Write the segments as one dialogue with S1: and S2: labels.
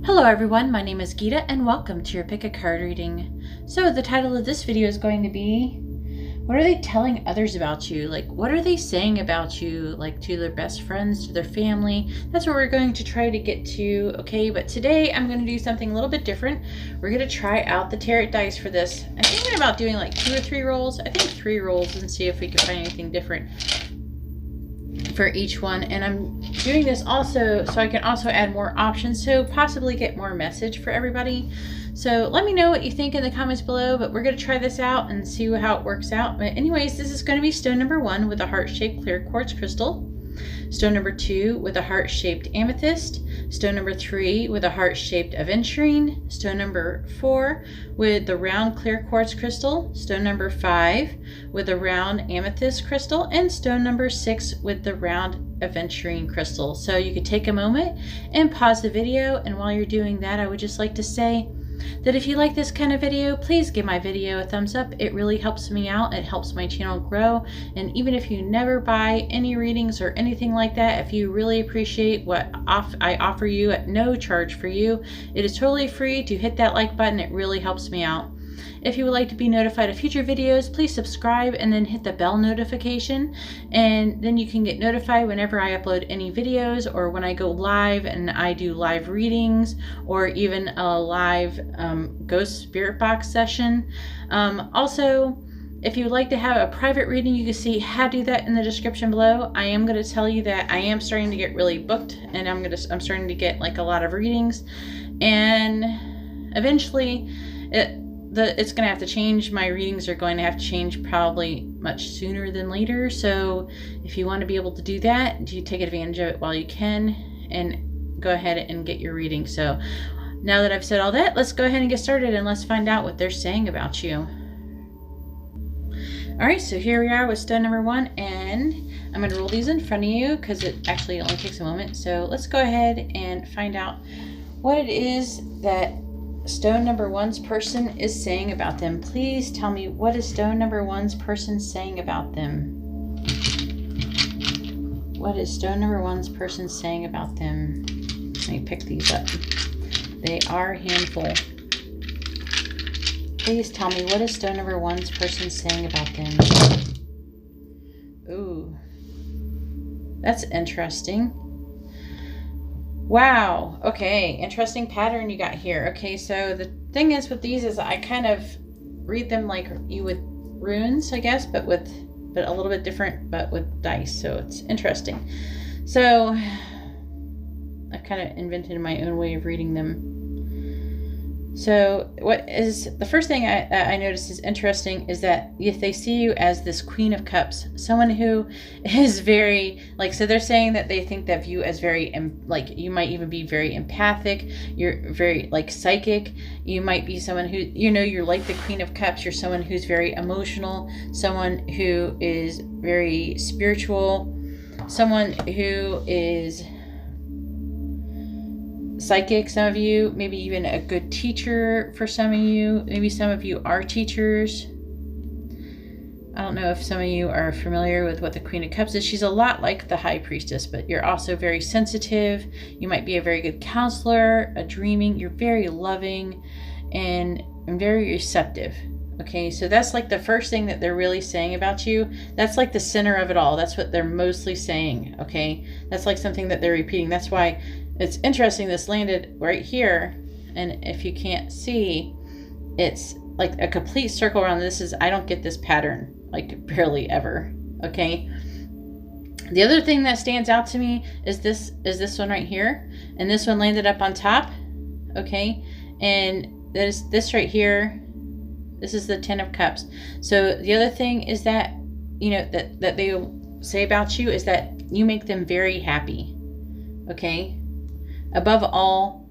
S1: Hello everyone, my name is Geeta and welcome to your Pick a Card reading. So the title of this video is going to be, what are they telling others about you? Like, what are they saying about you, like to their best friends, to their family? That's what we're going to try to get to, okay? But today I'm going to do something a little bit different. We're going to try out the tarot dice for this. I'm thinking about doing like 2 or 3 rolls. I think 3 rolls, and see if we can find anything different for each one. And I'm doing this also so I can also add more options, so possibly get more message for everybody. So let me know what you think in the comments below, but we're going to try this out and see how it works out. But anyways, this is going to be stone number 1 with a heart-shaped clear quartz crystal, stone number 2 with a heart-shaped amethyst, stone number 3 with a heart-shaped aventurine, stone number 4 with the round clear quartz crystal, stone number 5 with a round amethyst crystal, and stone number 6 with the round aventurine crystal. So you could take a moment and pause the video, and while you're doing that, I would just like to say that if you like this kind of video, please give my video a thumbs up. It really helps me out. It helps my channel grow. And even if you never buy any readings or anything like that, if you really appreciate what I offer you at no charge for you, it is totally free to hit that like button. It really helps me out. If you would like to be notified of future videos, please subscribe and then hit the bell notification, and then you can get notified whenever I upload any videos, or when I go live and I do live readings, or even a live ghost spirit box session. Also, if you would like to have a private reading, you can see how to do that in the description below. I am going to tell you that I am starting to get really booked, and I'm starting to get like a lot of readings, and eventually it's going to have to change. My readings are going to have to change probably much sooner than later. So if you want to be able to do that, you take advantage of it while you can and go ahead and get your reading. So now that I've said all that, let's go ahead and get started, and let's find out what they're saying about you. All right, so here we are with stone number 1, and I'm going to roll these in front of you because it actually only takes a moment. So let's go ahead and find out what it is that stone number 1's person is saying about them. Please tell me, what is stone number 1's person saying about them? What is stone number 1's person saying about them? Let me pick these up. They are a handful. Please tell me, what is stone number 1's person saying about them? Ooh, that's interesting. Wow. Okay. Interesting pattern you got here. Okay. So the thing is with these is I kind of read them like you would runes, I guess, but a little bit different, but with dice. So it's interesting. So I've kind of invented my own way of reading them. So what is the first thing I notice is interesting is that if they see you as this Queen of Cups, someone who is very, like, so they're saying that they think of you as very, like, you might even be very empathic. You're very, like, psychic. You might be someone who, you know, you're like the Queen of Cups. You're someone who's very emotional, someone who is very spiritual, someone who is psychic. Some of you, maybe even a good teacher for some of you. Maybe some of you are teachers. I don't know if some of you are familiar with what the Queen of Cups is. She's a lot like the High Priestess, but you're also very sensitive. You might be a very good counselor, a dreaming. You're very loving and very receptive. Okay, so that's like the first thing that they're really saying about you. That's like the center of it all. That's what they're mostly saying, okay? That's like something that they're repeating. That's why it's interesting this landed right here, and if you can't see, it's like a complete circle around this. I don't get this pattern, like, barely ever, okay? The other thing that stands out to me is this one right here, and this one landed up on top, okay? And there's this right here. This is the 10 of Cups. So the other thing is that, you know, that they say about you is that you make them very happy, okay? Above all,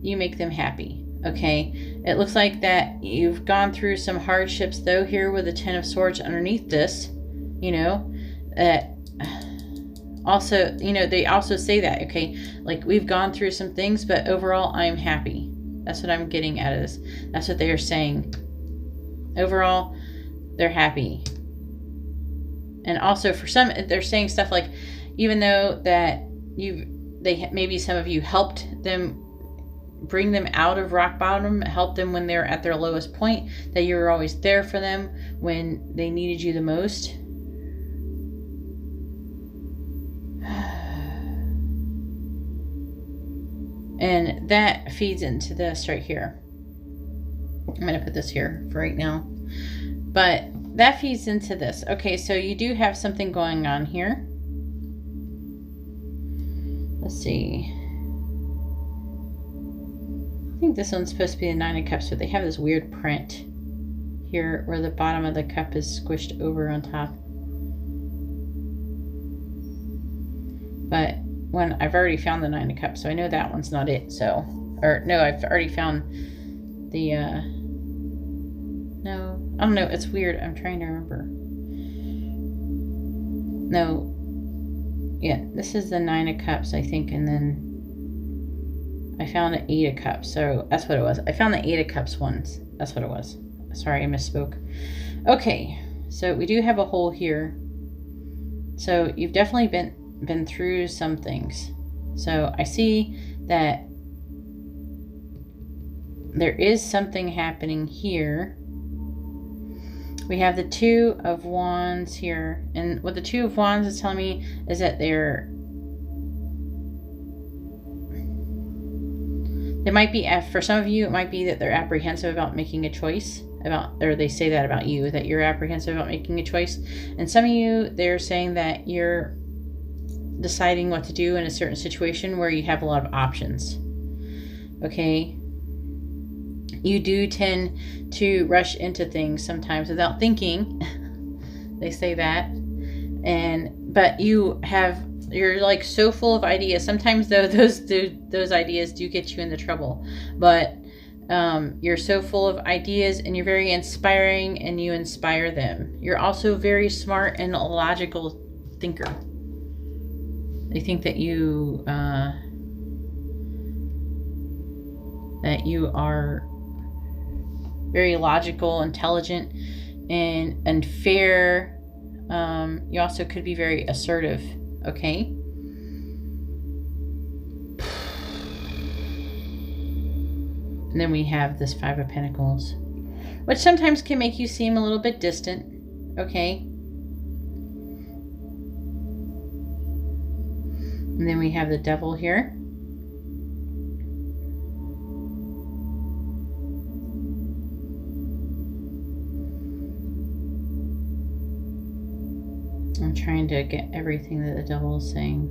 S1: you make them happy, okay? It looks like that you've gone through some hardships, though, here with the 10 of Swords underneath this, you know, also, you know, they also say that, okay, like, we've gone through some things, but overall, I'm happy. That's what I'm getting out of this. That's what they are saying. Overall, they're happy. And also, for some, they're saying stuff like, even though that maybe some of you helped them bring them out of rock bottom, help them when they're at their lowest point, that you were always there for them when they needed you the most. And that feeds into this right here. I'm going to put this here for right now. But that feeds into this. Okay, so you do have something going on here. Let's see. I think this one's supposed to be the Nine of Cups, but they have this weird print here where the bottom of the cup is squished over on top. But when I've already found the Nine of Cups, so I know that one's not it. So, or no, I've already found the, no, I don't know. It's weird. I'm trying to remember. No, yeah, this is the Nine of Cups, I think, and then I found an Eight of Cups. So that's what it was. I found the Eight of Cups once. That's what it was. Sorry, I misspoke. Okay, so we do have a hole here. So you've definitely been through some things. So I see that there is something happening here. We have the Two of Wands here, and what the Two of Wands is telling me is that they might be, for some of you, it might be that they're apprehensive about making a choice or they say that about you, that you're apprehensive about making a choice. And some of you, they're saying that you're deciding what to do in a certain situation where you have a lot of options. Okay. You do tend to rush into things sometimes without thinking. They say that. But you're like so full of ideas. Sometimes though those ideas do get you into trouble. But you're so full of ideas and you're very inspiring and you inspire them. You're also very smart and a logical thinker. They think that you are very logical, intelligent, and fair. You also could be very assertive. Okay. And then we have this Five of Pentacles, which sometimes can make you seem a little bit distant. Okay. And then we have the Devil here. I'm trying to get everything that the Devil is saying.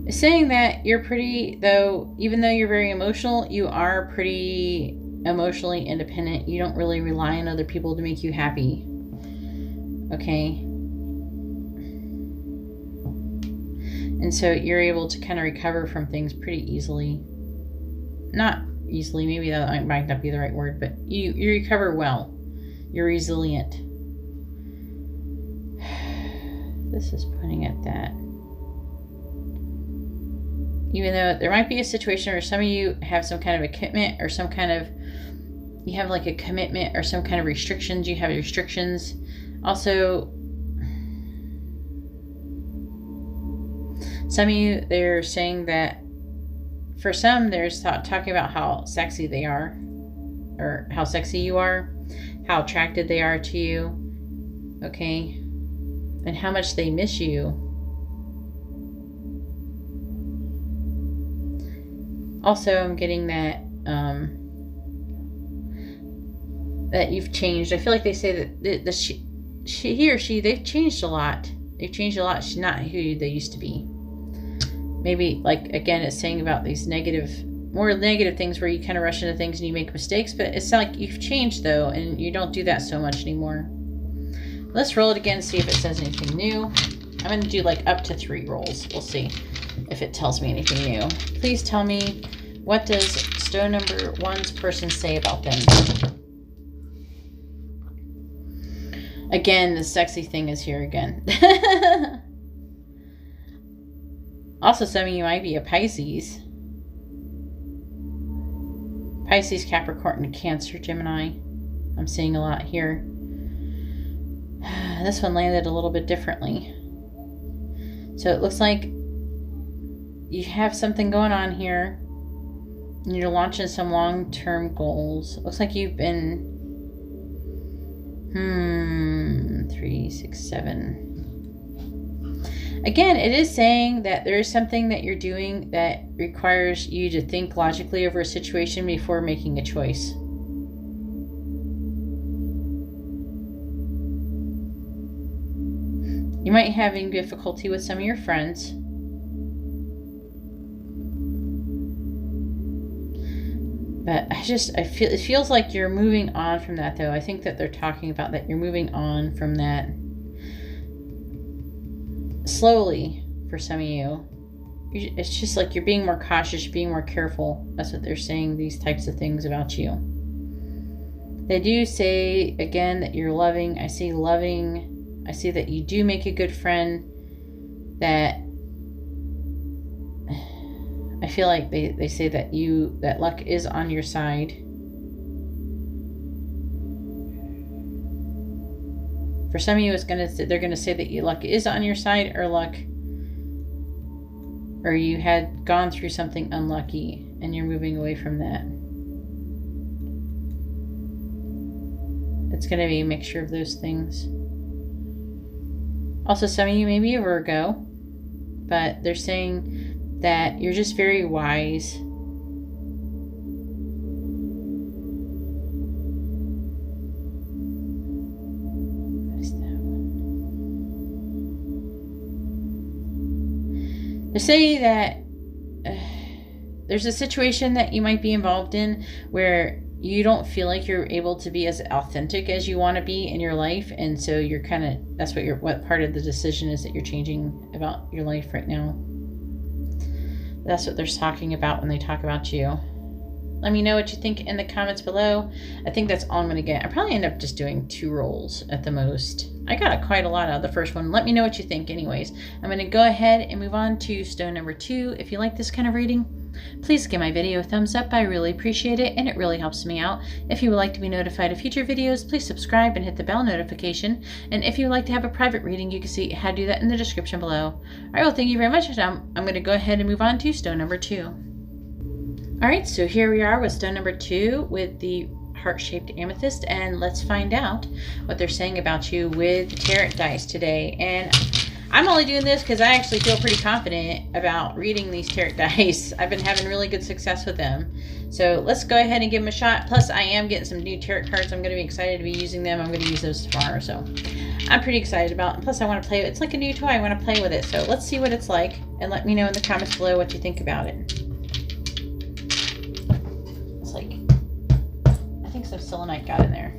S1: It's saying that you're pretty, even though you're very emotional, you are pretty emotionally independent. You don't really rely on other people to make you happy. Okay. And so you're able to kind of recover from things pretty easily. Not easily, maybe that might not be the right word, but you recover well. You're resilient. This is pointing at that. Even though there might be a situation where some of you have some kind of a commitment or you have like a commitment or some kind of restrictions. You have restrictions. Also, some of you, they're saying that for some, there's talking about how sexy they are or how sexy you are, how attracted they are to you, okay, and how much they miss you. Also, I'm getting that that you've changed. I feel like they say that he or she, they've changed a lot. They've changed a lot. She's not who they used to be. Maybe, like, again, it's saying about these more negative things where you kind of rush into things and you make mistakes, but it's not like you've changed, though, and you don't do that so much anymore. Let's roll it again and see if it says anything new. I'm going to do, like, up to 3 rolls. We'll see if it tells me anything new. Please tell me, what does stone number 1's person say about them? Again, the sexy thing is here again. Also, some of you might be a Pisces. Pisces, Capricorn, and Cancer, Gemini. I'm seeing a lot here. This one landed a little bit differently. So it looks like you have something going on here. And you're launching some long-term goals. Looks like you've been 3, 6, 7. Again, it is saying that there is something that you're doing that requires you to think logically over a situation before making a choice. You might be having difficulty with some of your friends. But it feels like you're moving on from that, though. I think that they're talking about that you're moving on from that slowly for some of you. It's just like you're being more cautious, you're being more careful. That's what they're saying, these types of things about you. They do say, again, that you're loving. I see loving. I see that you do make a good friend. That I feel like they say that that luck is on your side. For some of you, they're gonna say that luck is on your side, or you had gone through something unlucky and you're moving away from that. It's gonna be a mixture of those things. Also, some of you may be a Virgo, but they're saying that you're just very wise. What is that one? They say that there's a situation that you might be involved in where you don't feel like you're able to be as authentic as you want to be in your life, and so you're kind of, that's what part of the decision is that you're changing about your life right now. That's what they're talking about when they talk about you. Let me know what you think in the comments below. I think that's all I'm going to get. I probably end up just doing 2 rolls at the most. I got quite a lot out of the first one. Let me know what you think anyways. I'm going to go ahead and move on to stone number 2. If you like this kind of reading, please give my video a thumbs up. I really appreciate it, and it really helps me out. If you would like to be notified of future videos, please subscribe and hit the bell notification. And if you would like to have a private reading, you can see how to do that in the description below. All right, well, thank you very much. I'm going to go ahead and move on to stone number 2. All right, so here we are with stone number 2 with the heart-shaped amethyst, and let's find out what they're saying about you with tarot dice today. And I'm only doing this because I actually feel pretty confident about reading these tarot dice. I've been having really good success with them. So let's go ahead and give them a shot. Plus, I am getting some new tarot cards. I'm going to be excited to be using them. I'm going to use those tomorrow. So I'm pretty excited about it. And plus, I want to play. It's like a new toy. I want to play with it. So let's see what it's like. And let me know in the comments below what you think about it. It's like, I think some selenite got in there.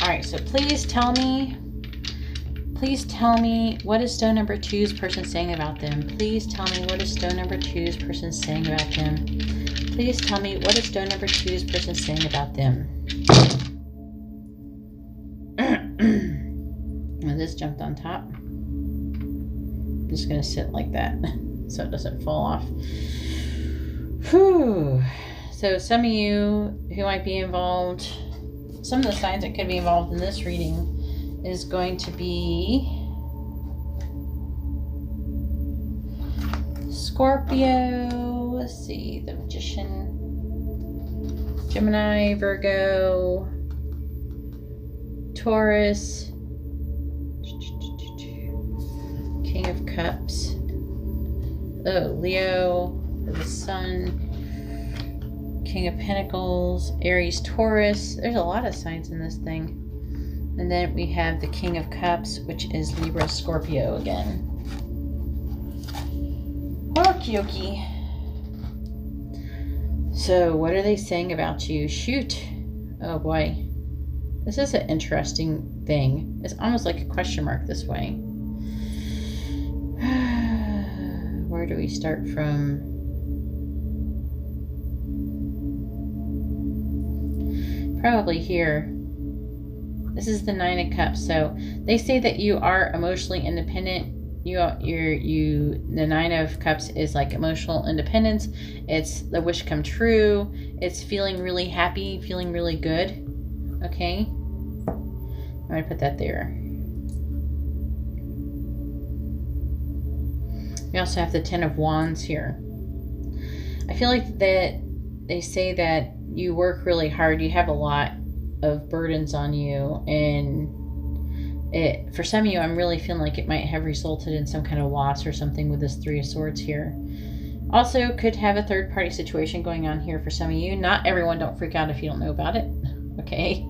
S1: All right. So please tell me what is stone number 2's person saying about them. Please tell me what is stone number 2's person saying about them. Please tell me what is stone number 2's person saying about them. Now this jumped on top. I'm just going to sit like that so it doesn't fall off. Whew. So some of you who might be involved, some of the signs that could be involved in this reading is going to be Scorpio, let's see, the Magician, Gemini, Virgo, Taurus, King of Cups, Leo, the Sun, King of Pentacles, Aries, Taurus. There's a lot of signs in this thing. And then we have the King of Cups, which is Libra, Scorpio again. Okie. So what are they saying about you? Shoot. Oh boy. This is an interesting thing. It's almost like a question mark this way. Where do we start from? Probably here. This is the 9 of Cups. So they say that you are emotionally independent. The 9 of Cups is like emotional independence. It's the wish come true. It's feeling really happy, feeling really good. Okay. I'm going to put that there. We also have the Ten of Wands here. I feel like that they say that you work really hard. You have a lot of burdens on you, and for some of you, I'm really feeling like it might have resulted in some kind of loss or something with this Three of Swords here. Also, could have a third-party situation going on here for some of you. Not everyone, don't freak out if you don't know about it. Okay?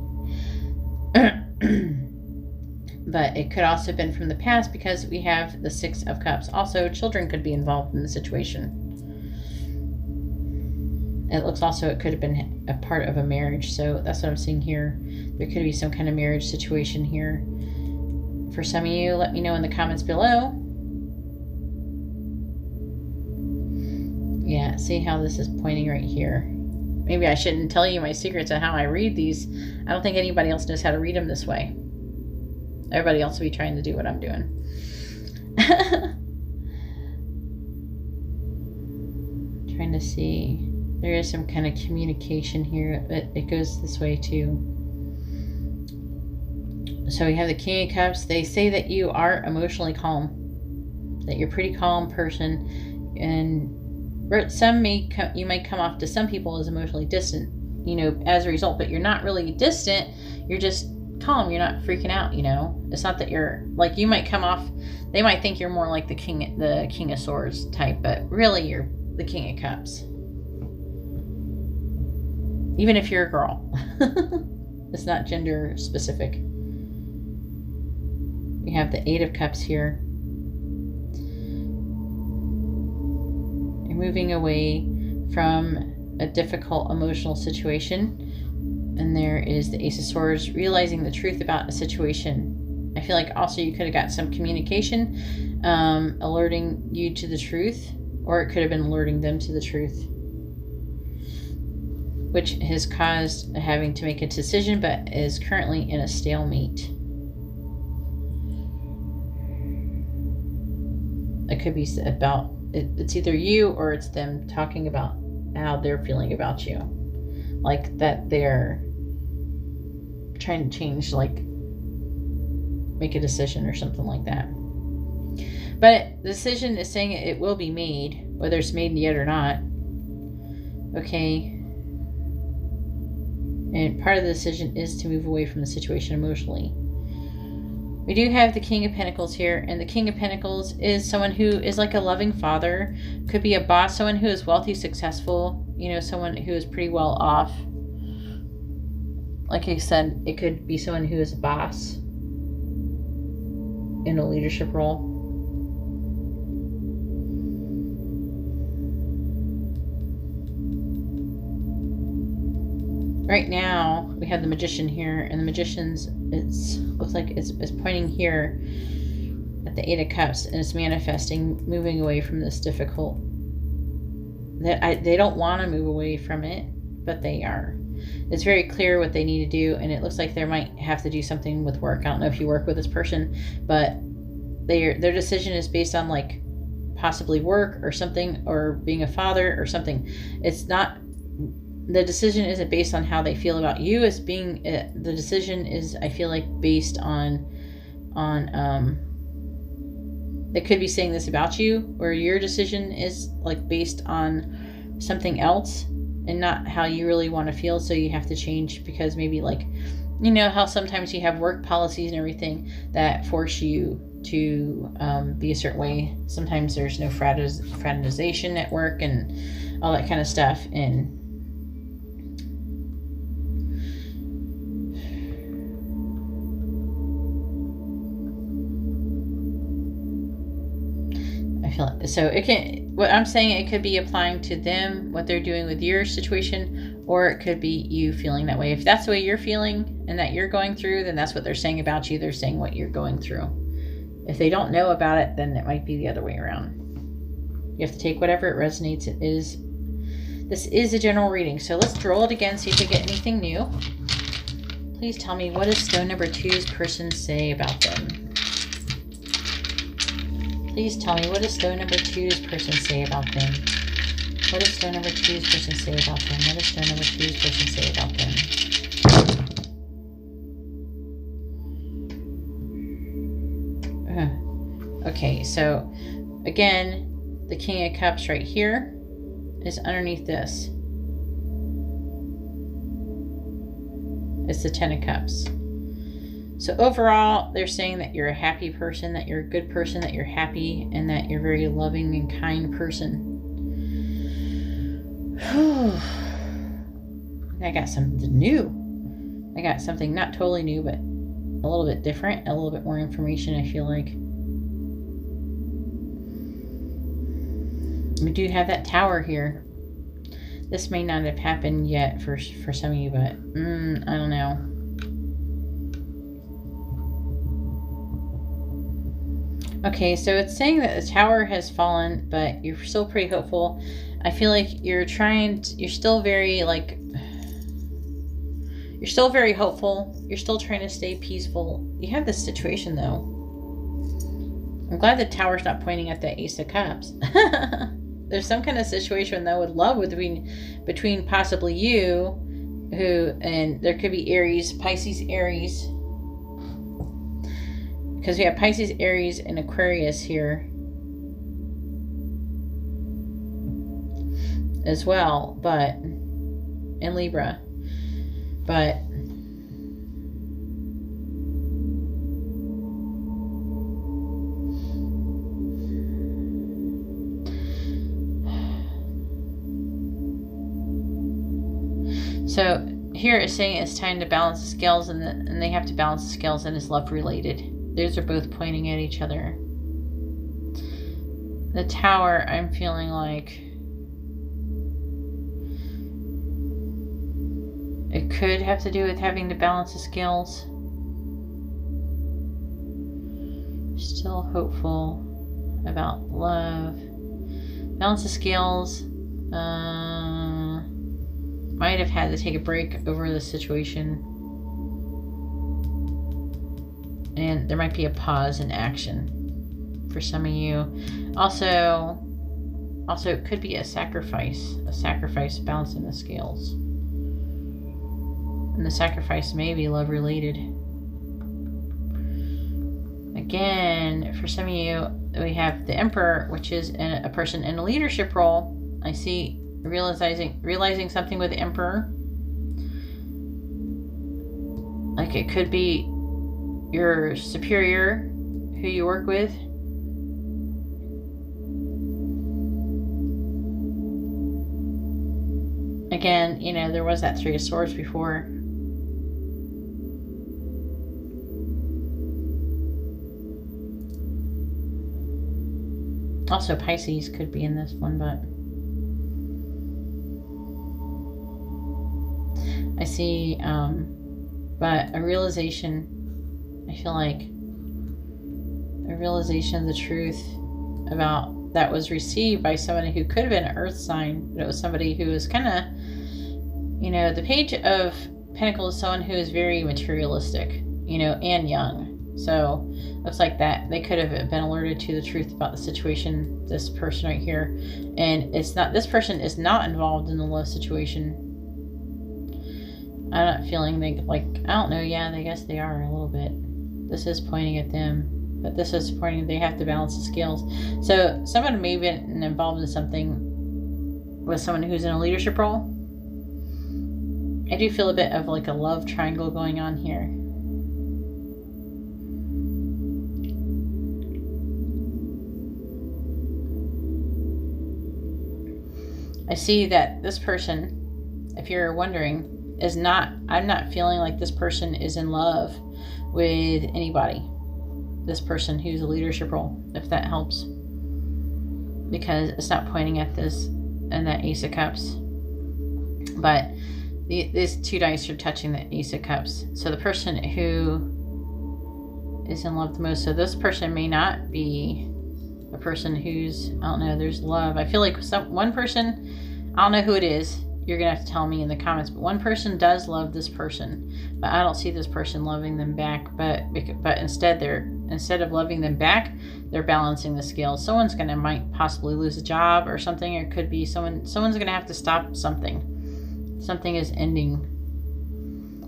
S1: But it could also have been from the past, because we have the Six of Cups. Also, children could be involved in the situation. It looks also it could have been a part of a marriage. So that's what I'm seeing here. There could be some kind of marriage situation here. For some of you, let me know in the comments below. Yeah, see how this is pointing right here. Maybe I shouldn't tell you my secrets on how I read these. I don't think anybody else knows how to read them this way. Everybody else will be trying to do what I'm doing. Trying to see. There is some kind of communication here. It goes this way too. So we have the King of Cups. They say that you are emotionally calm. That you're a pretty calm person. And you might come off to some people as emotionally distant, you know, as a result. But you're not really distant. You're just calm. You're not freaking out, you know. It's not that you're, like, you might come off, they might think you're more like the King of Swords type. But really, you're the King of Cups. Even if you're a girl. It's not gender specific. We have the Eight of Cups here. You're moving away from a difficult emotional situation. And there is the Ace of Swords, realizing the truth about a situation. I feel like also you could have got some communication alerting you to the truth. Or it could have been alerting them to the truth, which has caused having to make a decision, but is currently in a stalemate. It could be about, it's either you or it's them talking about how they're feeling about you. Like that they're trying to change, like make a decision or something like that. But the decision is saying it will be made, whether it's made yet or not. Okay. And part of the decision is to move away from the situation emotionally. We do have the King of Pentacles here, and the King of Pentacles is someone who is like a loving father, could be a boss, someone who is wealthy, successful, you know, someone who is pretty well off. Like I said, it could be someone who is a boss in a leadership role. Right now, we have the Magician here, and the Magician's, looks like it's pointing here at the Eight of Cups, and it's manifesting, moving away from this difficult. They don't want to move away from it, but they are. It's very clear what they need to do, and it looks like they might have to do something with work. I don't know if you work with this person, but their decision is based on like possibly work or something, or being a father or something. It's not. The decision isn't based on how they feel about you as being, the decision is, I feel like, based on they could be saying this about you, or your decision is like based on something else and not how you really want to feel. So you have to change because maybe, like, you know how sometimes you have work policies and everything that force you to be a certain way. Sometimes there's no fraternization at work and all that kind of stuff. And so it can, what I'm saying, it could be applying to them, what they're doing with your situation, or it could be you feeling that way. If that's the way you're feeling and that you're going through, then that's what they're saying about you. They're saying what you're going through. If they don't know about it, then it might be the other way around. You have to take whatever it resonates. It is. This is a general reading. So let's roll it again, see if we get anything new. Please tell me, what does stone number 2's person say about them? Please tell me, what does stone number 2's person say about them? What does stone number 2's person say about them? What does stone number 2's person say about them? Okay, so again, the King of Cups right here is underneath this. It's the Ten of Cups. So overall, they're saying that you're a happy person, that you're a good person, that you're happy, and that you're a very loving and kind person. I got something new. I got something not totally new, but a little bit different, a little bit more information, I feel like. We do have that Tower here. This may not have happened yet for some of you, but I don't know. Okay, so it's saying that the Tower has fallen, but you're still pretty hopeful. I feel like you're still very hopeful. You're still trying to stay peaceful. You have this situation though. I'm glad the Tower's not pointing at the Ace of Cups. There's some kind of situation though with love between possibly you, and there could be Aries, Pisces, Aries. Because we have Pisces, Aries, and Aquarius here as well, and Libra. But so here it's saying it's time to balance the scales, and they have to balance the scales, and it's love related. Those are both pointing at each other. The Tower, I'm feeling like it could have to do with having to balance the scales. Still hopeful about love. Balance the scales. Might have had to take a break over the situation. And there might be a pause in action for some of you. Also it could be a sacrifice balancing the scales. And the sacrifice may be love related. Again, for some of you, we have the Emperor, which is a person in a leadership role. I see realizing something with the Emperor. Like it could be your superior who you work with. Again, there was that Three of Swords before. Also Pisces could be in this one, but I see but a realization, I feel like a realization of the truth about that was received by somebody who could have been an earth sign, but it was somebody who was kind of, the Page of Pentacles is someone who is very materialistic, and young. So looks like that they could have been alerted to the truth about the situation, this person right here. And this person is not involved in the love situation. I'm not feeling I don't know, yeah, I guess they are a little bit. This is pointing at them, but this is pointing they have to balance the scales. So someone may have been involved in something with someone who's in a leadership role. I do feel a bit of like a love triangle going on here. I see that this person, if you're wondering, I'm not feeling like this person is in love with anybody. This person who's a leadership role, if that helps. Because it's not pointing at this and that Ace of Cups. But these two dice are touching the Ace of Cups. So the person who is in love the most, so this person may not be a person who's, I don't know, there's love. I feel like one person, I don't know who it is, you're gonna have to tell me in the comments, but one person does love this person, but I don't see this person loving them back. But instead of loving them back, they're balancing the scales. Someone's might possibly lose a job or something, or it could be someone's gonna have to stop something. Something is ending.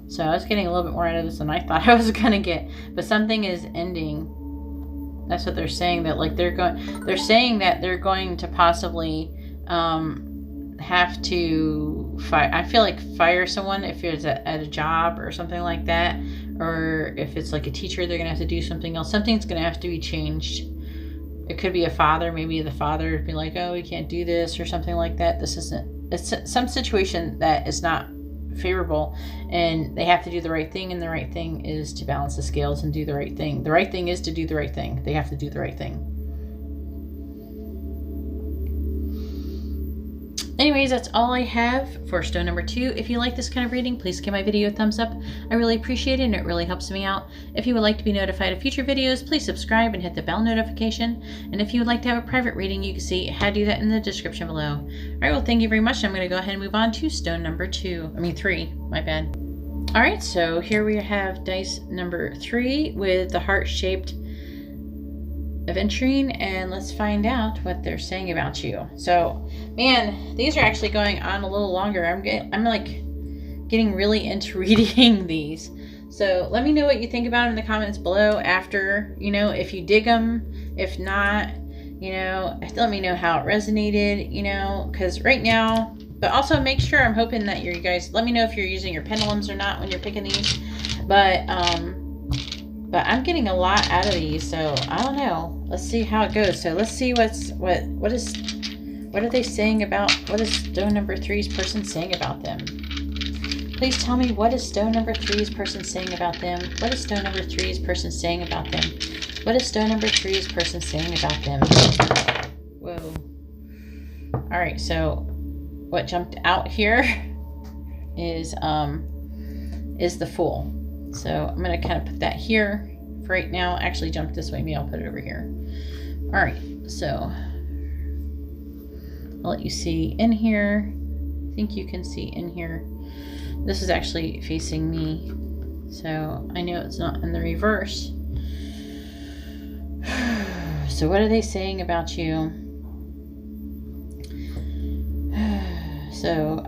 S1: So I was getting a little bit more out of this than I thought I was gonna get, but something is ending. That's what they're saying, that like they're saying that they're going to possibly have to I feel like fire someone if it's at a job or something like that, or if it's like a teacher, they're gonna have to do something else. Something's gonna have to be changed. It could be a father. Maybe the father would be like, oh, we can't do this or something like that. It's some situation that is not favorable, and they have to do the right thing, and the right thing is to balance the scales and do the right thing. The right thing is to do the right thing. They have to do the right thing. Anyways, that's all I have for stone number 2. If you like this kind of reading, please give my video a thumbs up. I really appreciate it, and it really helps me out. If you would like to be notified of future videos, please subscribe and hit the bell notification. And if you would like to have a private reading, you can see how to do that in the description below. All right, well, thank you very much. I'm going to go ahead and move on to stone number 3. My bad. All right, so here we have dice number 3 with the heart-shaped aventurine, and let's find out what they're saying about you. So, man, these are actually going on a little longer. I'm like getting really into reading these. So let me know what you think about them in the comments below after, if you dig them. If not, let me know how it resonated, because right now, but also make sure, I'm hoping that you guys, let me know if you're using your pendulums or not when you're picking these. But I'm getting a lot out of these, so I don't know. Let's see how it goes. So let's see what are they saying about, what is stone number 3's person saying about them? Please tell me, what is stone number 3's person saying about them? What is stone number 3's person saying about them? What is stone number 3's person saying about them? Whoa. All right, so what jumped out here is the Fool. So I'm going to kind of put that here for right now. Actually, jump this way. Maybe I'll put it over here. All right. So I'll let you see in here. I think you can see in here. This is actually facing me, so I know it's not in the reverse. So what are they saying about you? So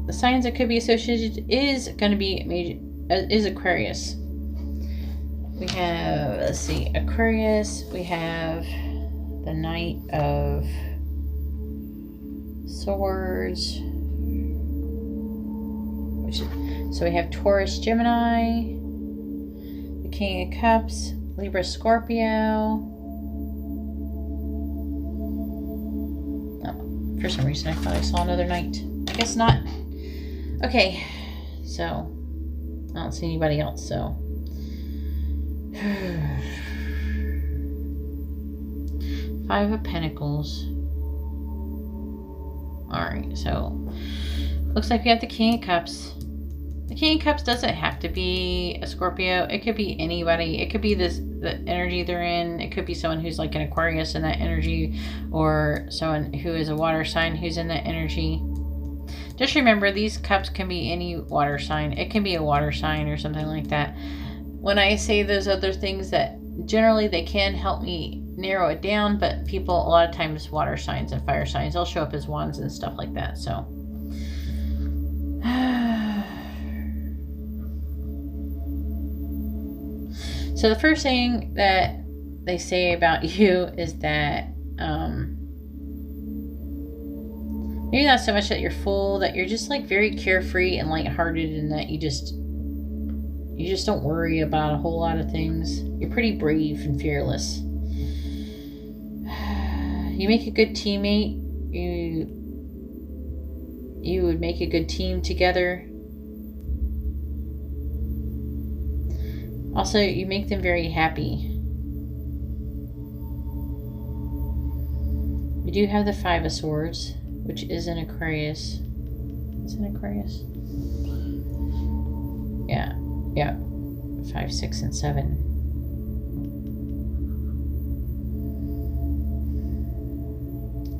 S1: the signs that could be associated is going to be is Aquarius. We have, let's see, Aquarius. We have the Knight of Swords. So we have Taurus, Gemini, the King of Cups, Libra, Scorpio. Oh, for some reason I thought I saw another Knight. I guess not. Okay, so I don't see anybody else, so. Five of Pentacles. Alright, so looks like we have the King of Cups. The King of Cups doesn't have to be a Scorpio. It could be anybody. It could be the energy they're in. It could be someone who's like an Aquarius in that energy, or someone who is a water sign who's in that energy. Just remember, these cups can be any water sign. It can be a water sign or something like that. When I say those other things, that generally they can help me narrow it down, but people, a lot of times, water signs and fire signs, they'll show up as wands and stuff like that. So so the first thing that they say about you is that maybe not so much that you're full, that you're just like very carefree and lighthearted, and that you just don't worry about a whole lot of things. You're pretty brave and fearless. You make a good teammate. You would make a good team together. Also, you make them very happy. We do have the Five of Swords, which is an Aquarius. It's an Aquarius. Yeah. 5, 6, and 7.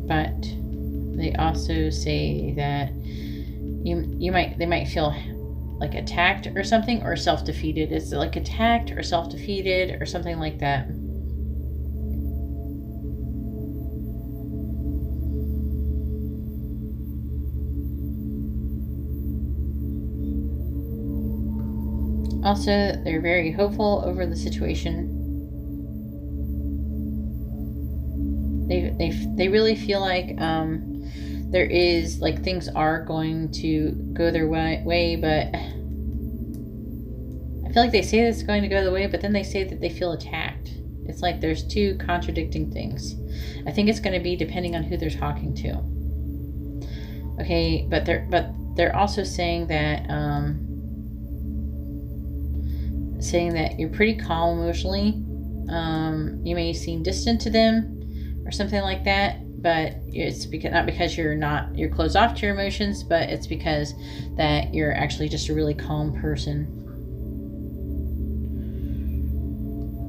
S1: But they also say that they might feel like attacked or something, or self-defeated. It's like attacked or self-defeated or something like that. Also, they're very hopeful over the situation. they really feel like there is, like, things are going to go their way, but I feel like they say that it's going to go the way, but then they say that they feel attacked. It's like there's two contradicting things. I think it's going to be depending on who they're talking to. Okay, but they're also saying that you're pretty calm emotionally. You may seem distant to them or something like that, but it's not because you're closed off to your emotions, but it's because that you're actually just a really calm person.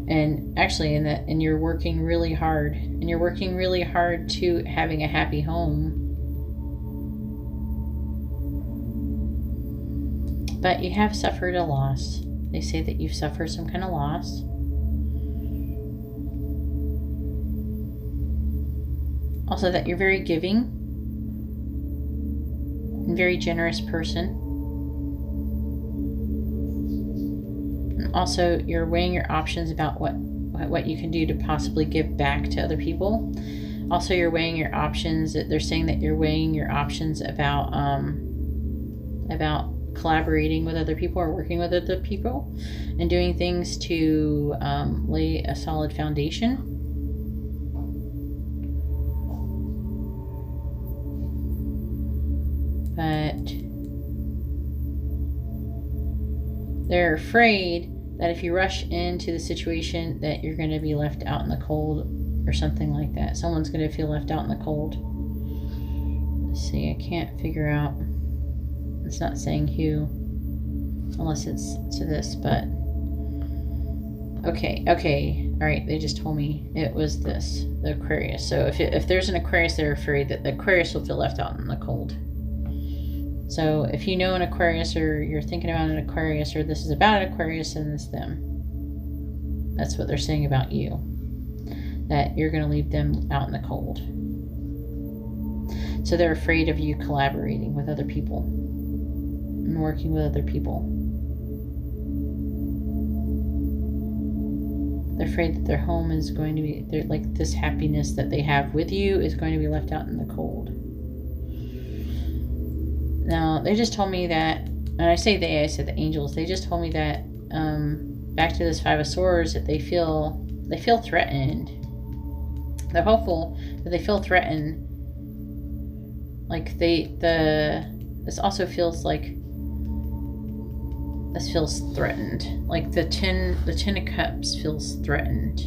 S1: And actually, and you're working really hard, to having a happy home. But you have suffered a loss. They say that you've suffered some kind of loss. Also, that you're very giving and very generous person. And also, you're weighing your options about what you can do to possibly give back to other people. Also, you're weighing your options. They're saying that you're weighing your options about collaborating with other people or working with other people and doing things to lay a solid foundation. But they're afraid that if you rush into the situation that you're going to be left out in the cold or something like that. Someone's going to feel left out in the cold. Let's see, I can't figure out. It's not saying who, unless it's to this, but okay, all right, they just told me it was this, the Aquarius. So if there's an Aquarius, they're afraid that the Aquarius will feel left out in the cold. So if you know an Aquarius, or you're thinking about an Aquarius, or this is about an Aquarius, then it's them. That's what they're saying about you, that you're going to leave them out in the cold. So they're afraid of you collaborating with other people and working with other people. They're afraid that their home is going to be, like, this happiness that they have with you is going to be left out in the cold. Now, they just told me that, and I said the angels, they just told me that, back to this Five of Swords, that they feel threatened. They're hopeful, but they feel threatened. Like this also feels like, this feels threatened. Like the Ten of Cups feels threatened.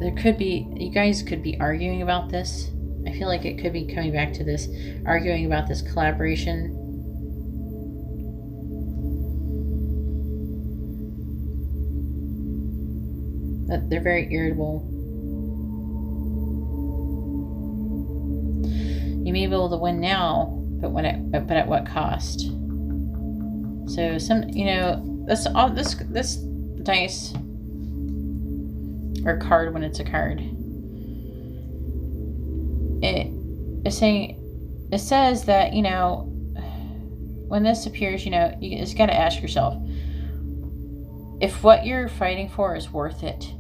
S1: You guys could be arguing about this. I feel like it could be coming back to this, arguing about this collaboration. That they're very irritable. You may be able to win now, but at what cost? So this dice or card, when it's a card, it says that, when this appears, you just got to ask yourself if what you're fighting for is worth it.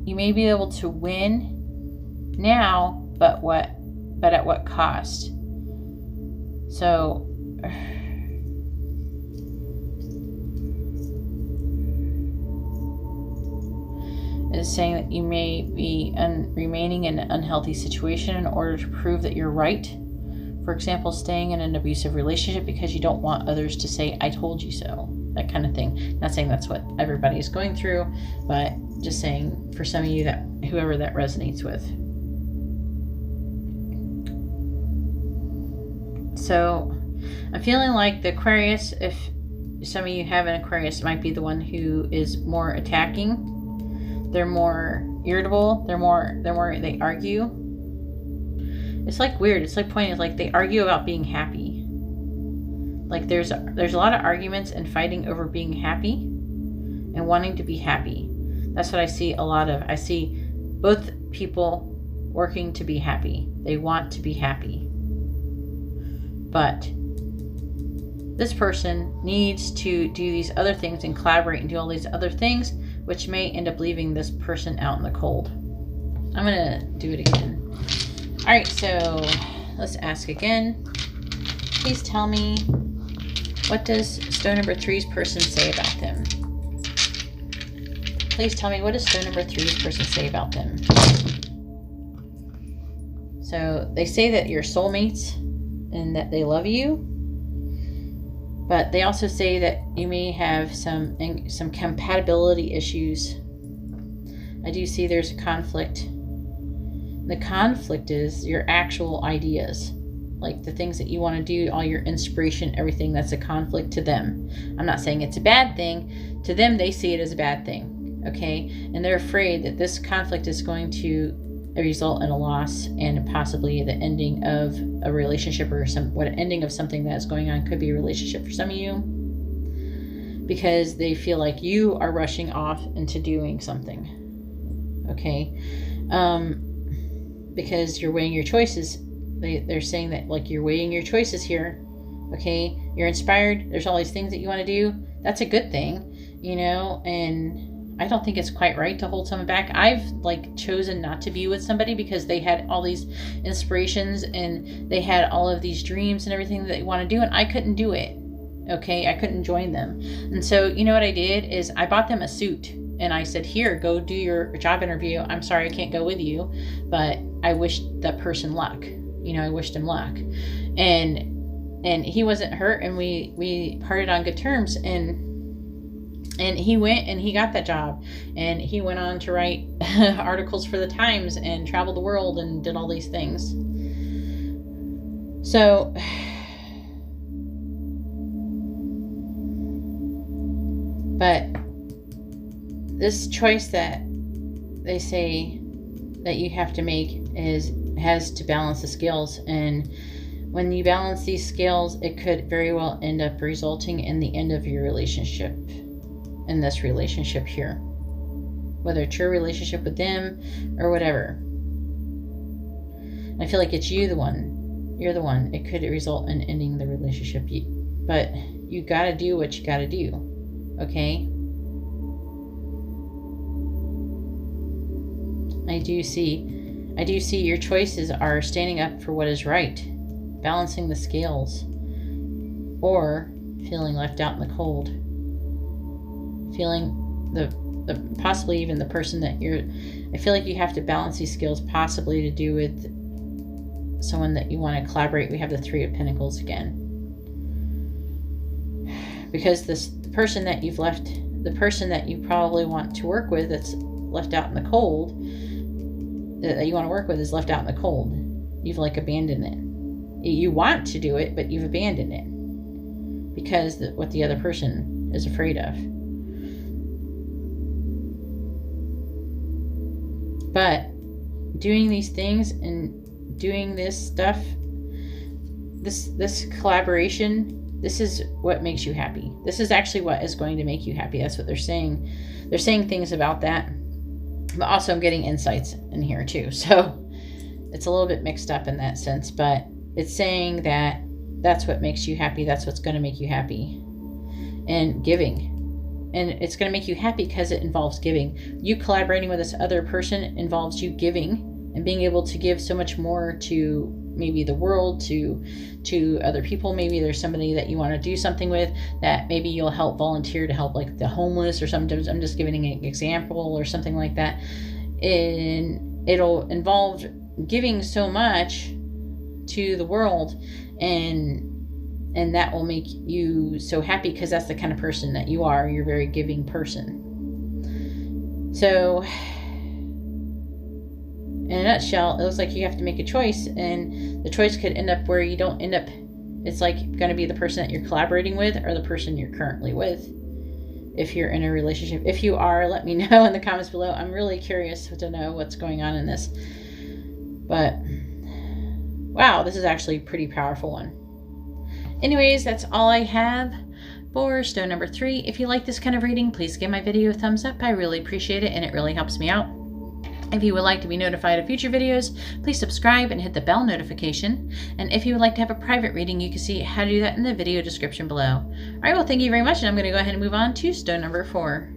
S1: You may be able to win now, but at what cost? So it's saying that you may be remaining in an unhealthy situation in order to prove that you're right. For example, staying in an abusive relationship because you don't want others to say, "I told you so." That kind of thing. Not saying that's what everybody is going through, but just saying for some of you, that whoever that resonates with. So I'm feeling like the Aquarius, if some of you have an Aquarius, might be the one who is more attacking. They're more irritable. They argue. It's like weird. It's like pointing, like they argue about being happy. Like there's a lot of arguments and fighting over being happy and wanting to be happy. That's what I see a lot of. I see both people working to be happy. They want to be happy. But this person needs to do these other things and collaborate and do all these other things, which may end up leaving this person out in the cold. I'm going to do it again. All right, so let's ask again. Please tell me, what does stone number 3's person say about them? Please tell me, what does stone number 3's person say about them? So they say that you're soulmates and that they love you, but they also say that you may have some compatibility issues. I do see there's a conflict. The conflict is your actual ideas, like the things that you want to do, all your inspiration, everything. That's a conflict to them. I'm not saying it's a bad thing. To them, they see it as a bad thing, okay? And they're afraid that this conflict is going to result in a loss and possibly the ending of a relationship, or ending of something that's going on. Could be a relationship for some of you, because they feel like you are rushing off into doing something, okay? Because you're weighing your choices. They're saying that, like, you're weighing your choices here, okay? You're inspired. There's all these things that you want to do. That's a good thing, you know, and I don't think it's quite right to hold someone back. I've, like, chosen not to be with somebody because they had all these inspirations and they had all of these dreams and everything that they want to do, and I couldn't do it, okay? I couldn't join them. And so, you know what I did is I bought them a suit. And I said, here, go do your job interview. I'm sorry I can't go with you, but I wished that person luck. You know, I wished him luck. And he wasn't hurt, and we parted on good terms. And he went and he got that job. And he went on to write articles for the Times and travel the world and did all these things. So, but this choice that they say that you have to make has to balance the scales. And when you balance these scales, it could very well end up resulting in the end of your relationship, in this relationship here, whether it's your relationship with them or whatever. I feel like it's you're the one. It could result in ending the relationship, but you got to do what you got to do, okay? I do see your choices are standing up for what is right, balancing the scales, or feeling left out in the cold, feeling the possibly even the person that I feel like you have to balance these scales, possibly to do with someone that you want to collaborate. We have the 3 of Pentacles again, because the person that you've left, the person that you probably want to work with that's left out in the cold, that you want to work with, is left out in the cold. You've, like, abandoned it. You want to do it, but you've abandoned it because what the other person is afraid of. But doing these things and doing this stuff, this collaboration, this is what makes you happy. This is actually what is going to make you happy. That's what they're saying. They're saying things about that. But also I'm getting insights in here too. So it's a little bit mixed up in that sense. But it's saying that that's what makes you happy. That's what's going to make you happy. And giving. And it's going to make you happy because it involves giving. You collaborating with this other person involves you giving and being able to give so much more to maybe the world, to other people. Maybe there's somebody that you want to do something with that maybe you'll help volunteer to help, like the homeless or something. I'm just giving an example or something like that. And it'll involve giving so much to the world, and that will make you so happy because that's the kind of person that you are. You're a very giving person. So in a nutshell, it looks like you have to make a choice, and the choice could end up where you don't end up, it's like going to be the person that you're collaborating with or the person you're currently with, if you're in a relationship. If you are, let me know in the comments below. I'm really curious to know what's going on in this. But wow, this is actually a pretty powerful one. Anyways, that's all I have for stone number 3. If you like this kind of reading, please give my video a thumbs up. I really appreciate it, and it really helps me out. If you would like to be notified of future videos, please subscribe and hit the bell notification. And if you would like to have a private reading, you can see how to do that in the video description below. All right, well, thank you very much. And I'm going to go ahead and move on to stone number 4.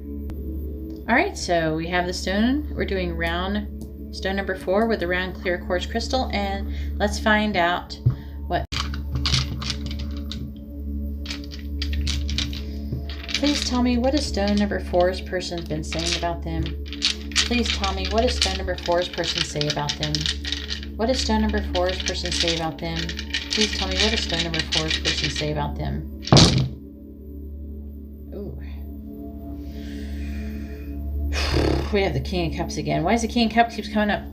S1: All right, so we have the stone. We're doing round stone number 4 with the round clear quartz crystal. And let's find out what. Please tell me, what is stone number 4's person been saying about them? Please tell me, what does stone number 4's person say about them? What does stone number 4's person say about them? Please tell me, what does stone number 4's person say about them? Ooh. We have the King of Cups again. Why is the King of Cups keeps coming up?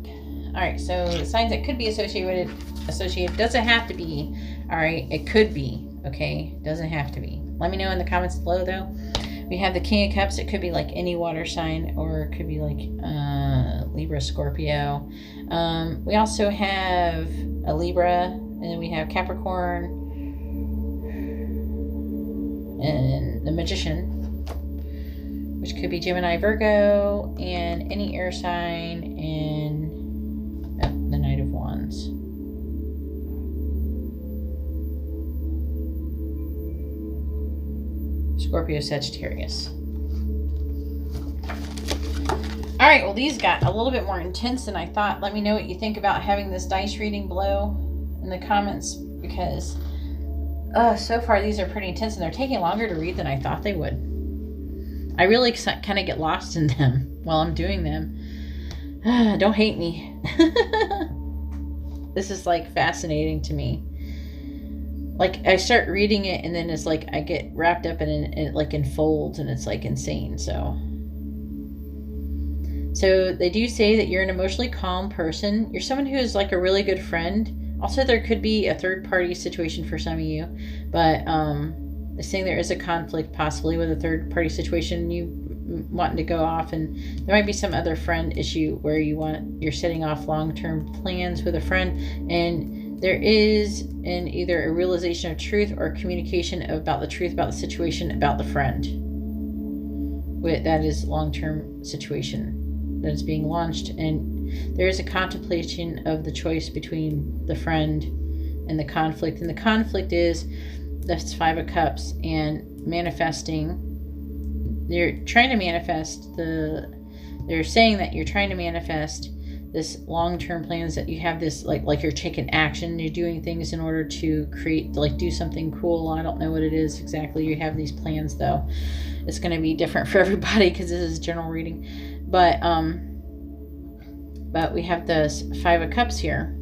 S1: All right, so the signs that could be associated doesn't have to be. All right, it could be. Okay, doesn't have to be. Let me know in the comments below, though. We have the King of Cups. It could be like any water sign, or it could be like Libra, Scorpio. We also have a Libra, and then we have Capricorn, and the Magician, which could be Gemini, Virgo, and any air sign, and the Knight of Wands. Scorpio, Sagittarius. All right, well, these got a little bit more intense than I thought. Let me know what you think about having this dice reading below in the comments, because so far these are pretty intense and they're taking longer to read than I thought they would. I really kind of get lost in them while I'm doing them. Don't hate me. This is like fascinating to me. Like, I start reading it and then it's like I get wrapped up in it like unfolds, and it's like insane. So they do say that you're an emotionally calm person. You're someone who is like a really good friend. Also, there could be a third party situation for some of you, but they're saying there is a conflict possibly with a third party situation, you wanting to go off, and there might be some other friend issue where you're setting off long-term plans with a friend, and there is either a realization of truth or communication about the truth about the situation about the friend. That is long-term situation that is being launched, and there is a contemplation of the choice between the friend and the conflict. And the conflict is that's 5 of Cups and manifesting. You're trying to manifest they're saying that you're trying to manifest this long-term plans, that you have this like you're taking action, you're doing things in order to create, like, do something cool. I don't know what it is exactly. You have these plans, though. It's going to be different for everybody because this is general reading. But we have this 5 of Cups here.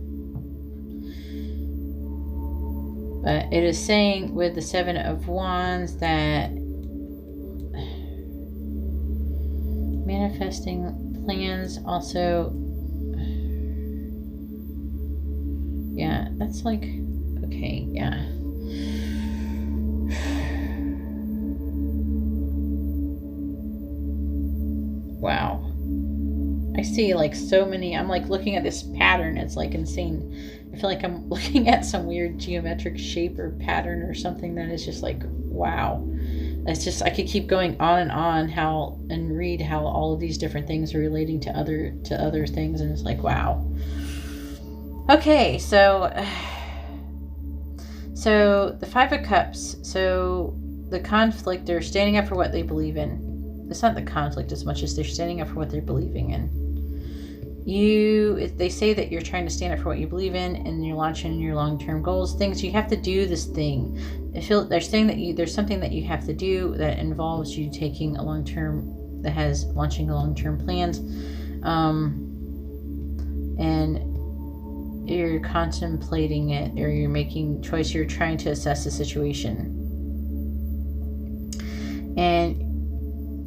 S1: But it is saying with the 7 of Wands that manifesting plans also. Yeah, that's like, okay, yeah. Wow. I see like so many, I'm like looking at this pattern, it's like insane. I feel like I'm looking at some weird geometric shape or pattern or something that is just like, wow. It's just, I could keep going on and read how all of these different things are relating to other things, and it's like, wow. Okay, so the 5 of Cups, so the conflict, they're standing up for what they believe in. It's not the conflict as much as they're standing up for what they're believing in. They say that you're trying to stand up for what you believe in, and you're launching your long-term goals, things you have to do. This thing, they're saying that there's something that you have to do that involves you taking a long-term, that has launching a long-term plans, and you're contemplating it, or you're making choice. You're trying to assess the situation and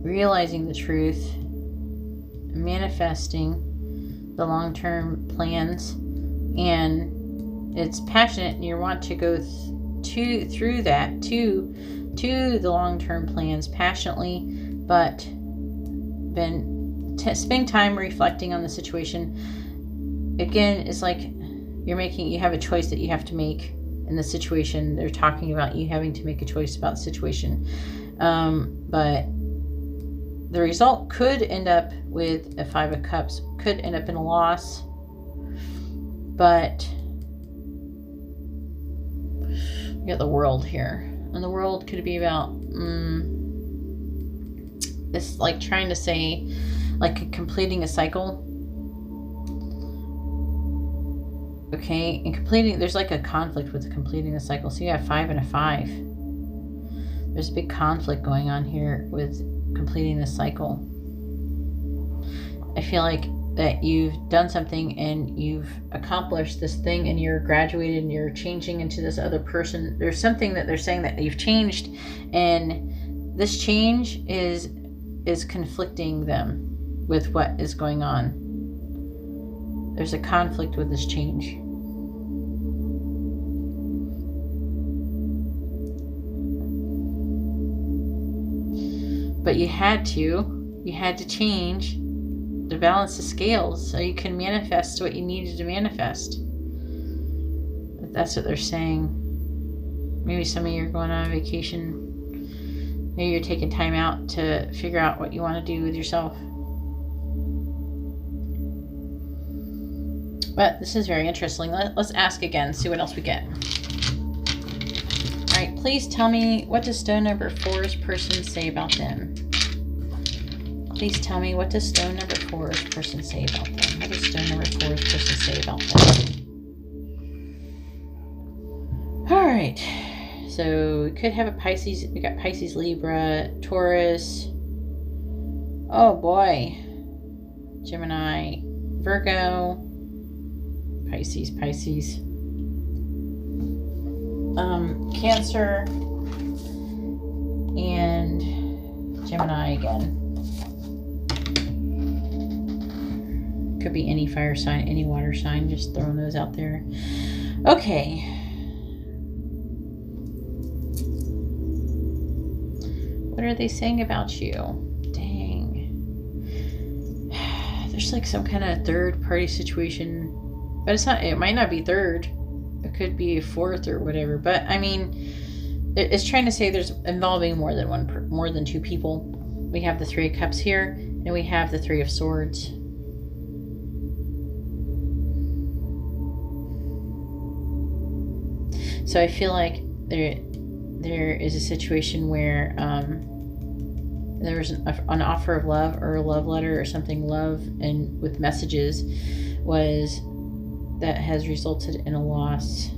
S1: realizing the truth, manifesting the long-term plans, and it's passionate, and you want to go through that to the long-term plans passionately, but spending time reflecting on the situation. Again, it's like you have a choice that you have to make in the situation. They're talking about you having to make a choice about the situation, but the result could end up with a 5 of Cups, could end up in a loss, but you got the World here, and the World could be about this, like trying to say, like completing a cycle. Okay, and completing, there's like a conflict with completing the cycle. So you have 5 and a 5. There's a big conflict going on here with completing the cycle. I feel like that you've done something and you've accomplished this thing and you're graduated and you're changing into this other person. There's something that they're saying that you've changed, and this change is conflicting them with what is going on. There's a conflict with this change. But you had to change to balance the scales so you can manifest what you needed to manifest. That's what they're saying. Maybe some of you are going on vacation. Maybe you're taking time out to figure out what you want to do with yourself. But this is very interesting. Let's ask again, see what else we get. All right, please tell me, what does stone number 4's person say about them? Please tell me, what does stone number 4's person say about them? What does stone number 4's person say about them? All right, so we could have a Pisces. We got Pisces, Libra, Taurus. Oh boy. Gemini, Virgo, Pisces, Cancer, and Gemini again. Could be any fire sign, any water sign, just throwing those out there. Okay. What are they saying about you? Dang. There's like some kind of third party situation, but it's not, it might not be third. It could be a fourth or whatever, but I mean, it's trying to say there's involving more than 2 people. We have the 3 of Cups here, and we have the 3 of Swords. So I feel like there is a situation where there was an offer of love or a love letter or something, love and with messages, was that has resulted in a loss.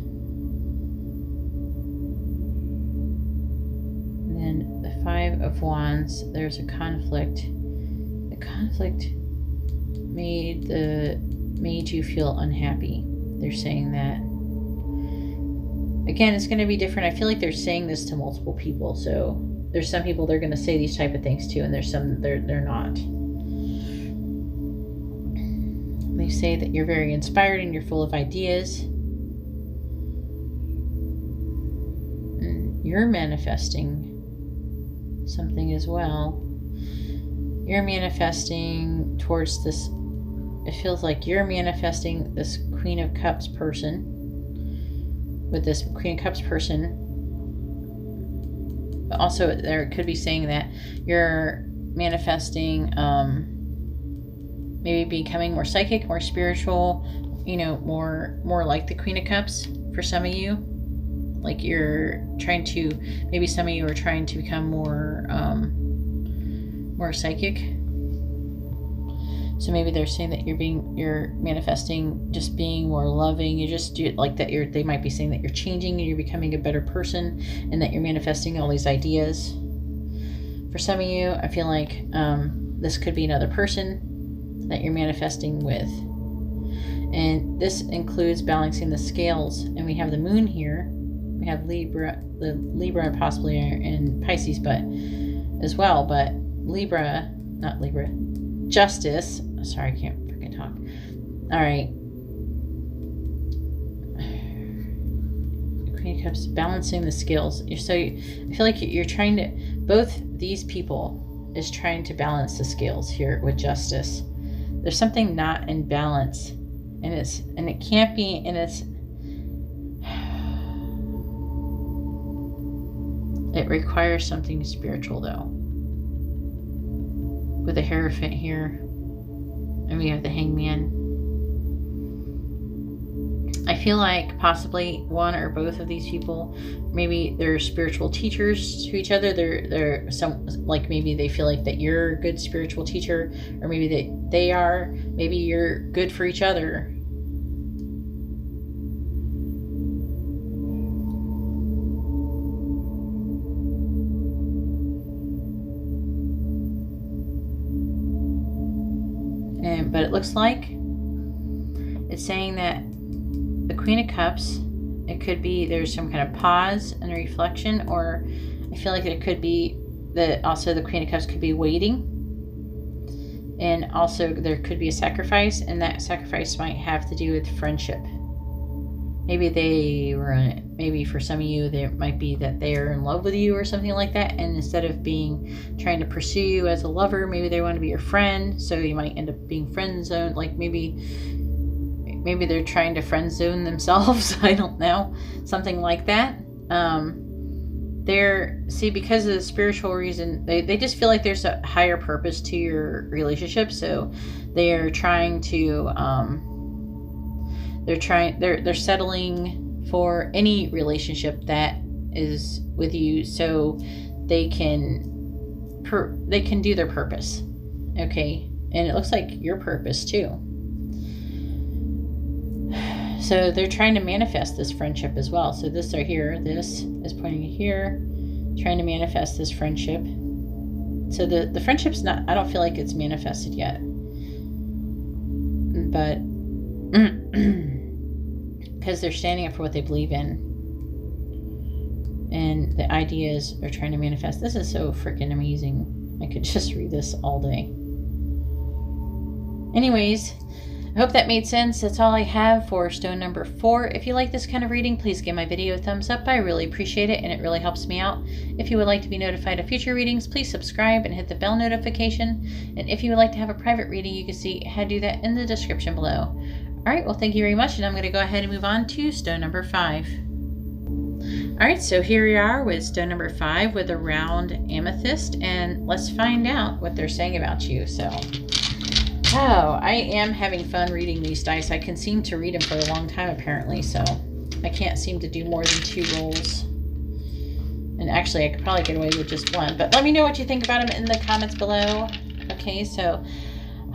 S1: And then the 5 of Wands, there's a conflict. The conflict made you feel unhappy. They're saying that. Again, it's going to be different. I feel like they're saying this to multiple people. So there's some people they're going to say these type of things to, and there's some they're not. They say that you're very inspired and you're full of ideas. And you're manifesting something as well. You're manifesting towards this. It feels like you're manifesting this Queen of Cups person. With this Queen of Cups person. But also, there could be saying that you're manifesting maybe becoming more psychic, more spiritual, you know, more like the Queen of Cups for some of you. Like you're trying to, maybe some of you are trying to become more psychic. So maybe they're saying that you're manifesting just being more loving. You just do like that. They might be saying that you're changing and you're becoming a better person, and that you're manifesting all these ideas. For some of you, I feel like this could be another person that you're manifesting with. And this includes balancing the scales. And we have the moon here. We have Libra and possibly in Pisces, but as well. But Justice. Sorry, I can't freaking talk. All right. Queen of Cups, balancing the scales. I feel like you're trying to, both these people is trying to balance the scales here with Justice. There's something not in balance, and it can't be, and it requires something spiritual though. with the Hierophant here. And we have the Hangman. I feel like possibly one or both of these people, maybe they're spiritual teachers to each other. They're some, like, maybe they feel like that you're a good spiritual teacher, or maybe they are. Maybe you're good for each other. But it looks like it's saying that the Queen of Cups, it could be there's some kind of pause and reflection, or I feel like it could be that also the Queen of Cups could be waiting, and also there could be a sacrifice, and that sacrifice might have to do with friendship. Maybe for some of you, there might be that they're in love with you or something like that, and instead of trying to pursue you as a lover, maybe they want to be your friend, so you might end up being friend zoned. Like maybe they're trying to friend zone themselves. I don't know, something like that. Because of the spiritual reason, they just feel like there's a higher purpose to your relationship, so they're trying to they're settling for any relationship that is with you, so they can do their purpose. Okay, and it looks like your purpose too. So they're trying to manifest this friendship as well. So this right here, this is pointing here, trying to manifest this friendship. So the friendship's not, I don't feel like it's manifested yet, but because they're standing up for what they believe in, and the ideas are trying to manifest. This is so freaking amazing. I could just read this all day. Anyways, I hope that made sense. That's all I have for stone number 4. If you like this kind of reading, please give my video a thumbs up. I really appreciate it, and it really helps me out. If you would like to be notified of future readings, please subscribe and hit the bell notification. And if you would like to have a private reading, you can see how to do that in the description below. Alright, well, thank you very much, and I'm going to go ahead and move on to stone number 5. Alright, so here we are with stone number 5 with a round amethyst, and let's find out what they're saying about you. I am having fun reading these dice. I can seem to read them for a long time, apparently, so I can't seem to do more than 2 rolls. And actually, I could probably get away with just 1, but let me know what you think about them in the comments below. Okay, so,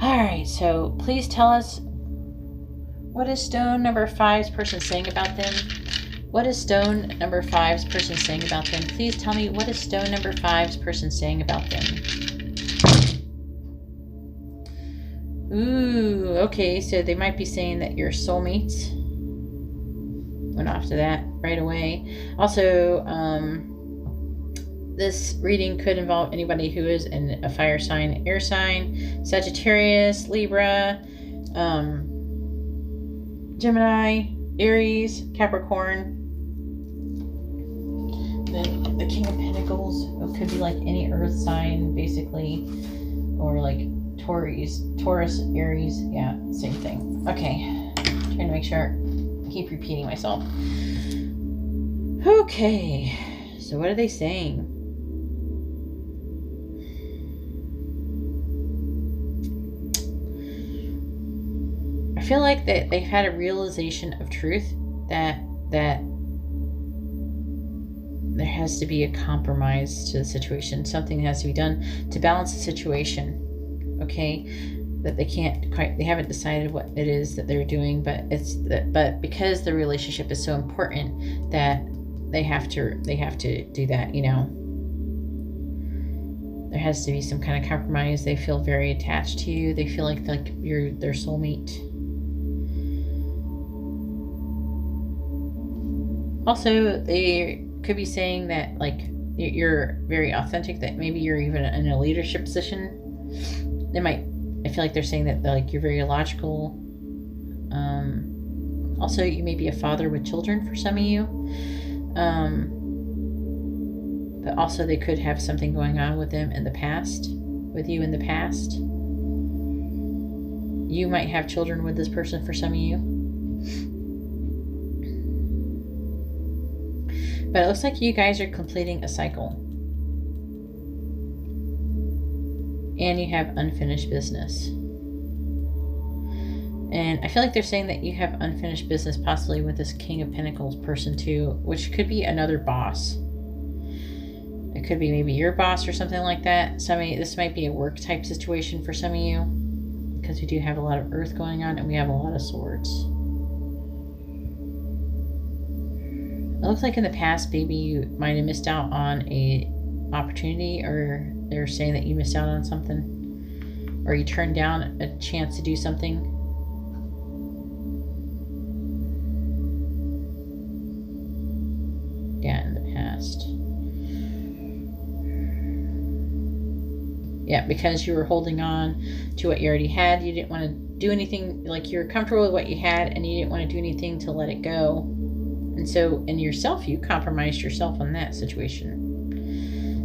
S1: alright, so please tell us, what is stone number 5's person saying about them? What is stone number 5's person saying about them? Please tell me, what is stone number 5's person saying about them? Ooh, okay, so they might be saying that you're soulmates. Went off to that right away. Also, this reading could involve anybody who is in a fire sign, air sign, Sagittarius, Libra, Gemini, Aries, Capricorn. Then the King of Pentacles, it could be like any earth sign, basically, or like Taurus, Aries, yeah, same thing. Okay, trying to make sure I keep repeating myself. Okay, so what are they saying? I feel like that they've had a realization of truth that there has to be a compromise to the situation. Something has to be done to balance the situation. Okay, that they haven't decided what it is that they're doing, but but because the relationship is so important that they have to do that, you know. There has to be some kind of compromise. They feel very attached to you. They feel like you're their soulmate. Also, they could be saying that like you're very authentic, that maybe you're even in a leadership position. I feel like they're saying that like you're very logical. Also, you may be a father with children for some of you. But also they could have something going on with them in the past, with you in the past. You might have children with this person for some of you. But it looks like you guys are completing a cycle. And you have unfinished business. And I feel like they're saying that you have unfinished business possibly with this King of Pentacles person too, which could be another boss. It could be maybe your boss or something like that. This might be a work type situation for some of you, because we do have a lot of earth going on and we have a lot of swords. It looks like in the past maybe you might have missed out on a opportunity, or they're saying that you missed out on something, or you turned down a chance to do something. Yeah, in the past. Yeah, because you were holding on to what you already had. You didn't want to do anything, like you were comfortable with what you had and you didn't want to do anything to let it go. And so in yourself, you compromised yourself on that situation.